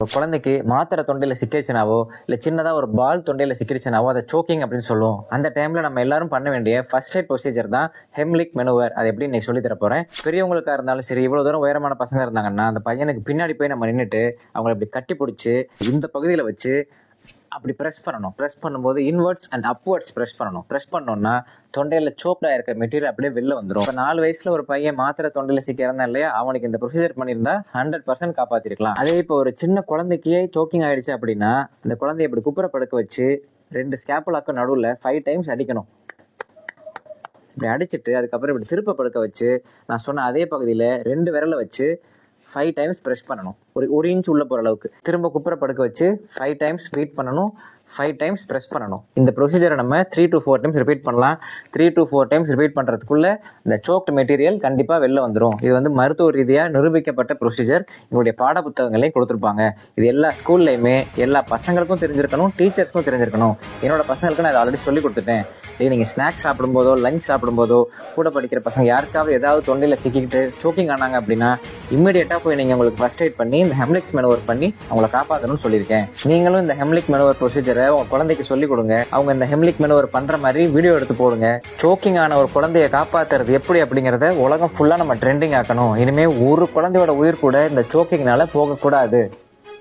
குழந்தைக்கு மாத்திரை தொண்டையில சிக்கிடுச்சுனாவோ இல்ல சின்னதா ஒரு பால் தொண்டையில சிக்கிடுச்சுனாவோ அதை சோக்கிங் அப்படின்னு சொல்லுவோம். அந்த டைம்ல நம்ம எல்லாரும் பண்ண வேண்டிய ஃபர்ஸ்ட் எய்ட் ப்ரொசீஜர் தான் ஹெம்லிக் மெனுவர். அது எப்படி இன்னைக்கு சொல்லி தர போறேன். பெரியவங்களுக்கா இருந்தாலும் சரி, இவ்வளவு தூரம் உயரமான பசங்க இருந்தாங்கன்னா அந்த பையனுக்கு பின்னாடி போய் நம்ம நின்றுட்டு அவங்களை இப்படி கட்டி பிடிச்சி இந்த பகுதியில வச்சு அப்படி ப்ரெஸ் பண்ணணும். ப்ரெஸ் பண்ணும்போது இன்வெர்ட்ஸ் அண்ட் அப்வர்ட்ஸ் ப்ரெஸ் பண்ணணும். ப்ரெஸ் பண்ணோம்னா தொண்டையில சோப்டா இருக்க மெட்டீரியல் அப்படியே வெளில வந்துடும். இப்போ 4 வயசுல ஒரு பையன் மாத்திரை தொண்டையில சிக்க இருந்தா இல்லையா, அவனுக்கு இந்த ப்ரொசீஜர் பண்ணியிருந்தா 100% காப்பாத்திருக்கலாம். அதே இப்போ ஒரு சின்ன குழந்தைக்கே சோக்கிங் ஆயிடுச்சு அப்படின்னா இந்த குழந்தைய இப்படி குப்புற படுக்க வச்சு 2 ஸ்கேப்புலாக்கு நடுவில் 5 டைம்ஸ் அடிக்கணும். இப்படி அடிச்சுட்டு அதுக்கப்புறம் இப்படி திருப்ப படுக்க வச்சு நான் சொன்ன அதே பகுதியில் 2 விரலை வச்சு 5 டைம்ஸ் ப்ரெஸ் பண்ணணும். ஒரு இன்ச் உள்ள போகிற அளவுக்கு திரும்ப குப்புற படுக்க வச்சு 5 டைம்ஸ் வெயிட் பண்ணணும், 5 டைம்ஸ் ப்ரெஸ் பண்ணணும். இந்த ப்ரொசீஜரை நம்ம 3 to 4 டைம்ஸ் ரிப்பீட் பண்ணலாம். 3 to 4 டைம்ஸ் ரிப்பீட் பண்ணுறதுக்குள்ள இந்த சோக்ட் மெட்டீரியல் கண்டிப்பாக வெளில வந்துடும். இது வந்து மருத்துவ ரீதியாக நிரூபிக்கப்பட்ட ப்ரொசீஜர். எங்களுடைய பாட புத்தகங்களையும் கொடுத்துருப்பாங்க. இது எல்லா ஸ்கூல்லையுமே எல்லா பசங்களுக்கும் தெரிஞ்சிருக்கணும், டீச்சர்ஸ்க்கும் தெரிஞ்சிருக்கணும். என்னோட பசங்களுக்கு நான் இதை ஆல்ரெடி சொல்லி கொடுத்துட்டேன். நீங்கள் ஸ்நாக்ஸ் சாப்பிடும்போதோ லஞ்ச் சாப்பிடும்போதோ கூட படிக்கிற பசங்க யாருக்காவது ஏதாவது தொண்டையில் சிக்கிக்கிட்டு சோக்கிங் ஆனாங்க அப்படின்னா இம்மிடியேட்டாக போய் நீங்கள் உங்களுக்கு ஃபர்ஸ்ட் எய்ட் பண்ணி இந்த ஹெம்லிக்ஸ் மெனுவர் பண்ணி அவங்கள காப்பாற்றணும்னு சொல்லியிருக்கேன். நீங்களும் இந்த ஹெம்லிக் மெனுவர் ப்ரொசீஜரை உங்கள் குழந்தைக்கு சொல்லிக் கொடுங்க. அவங்க இந்த ஹெம்லிக் மெனுவர் பண்ணுற மாதிரி வீடியோ எடுத்து போடுங்க. சோக்கிங் ஆன ஒரு குழந்தைய காப்பாற்றுறது எப்படி அப்படிங்கிறத உலகம் ஃபுல்லாக நம்ம ட்ரெண்டிங் ஆக்கணும். இனிமேல் ஒரு குழந்தையோட உயிர் கூட இந்த சோக்கிங்னால போகக்கூடாது.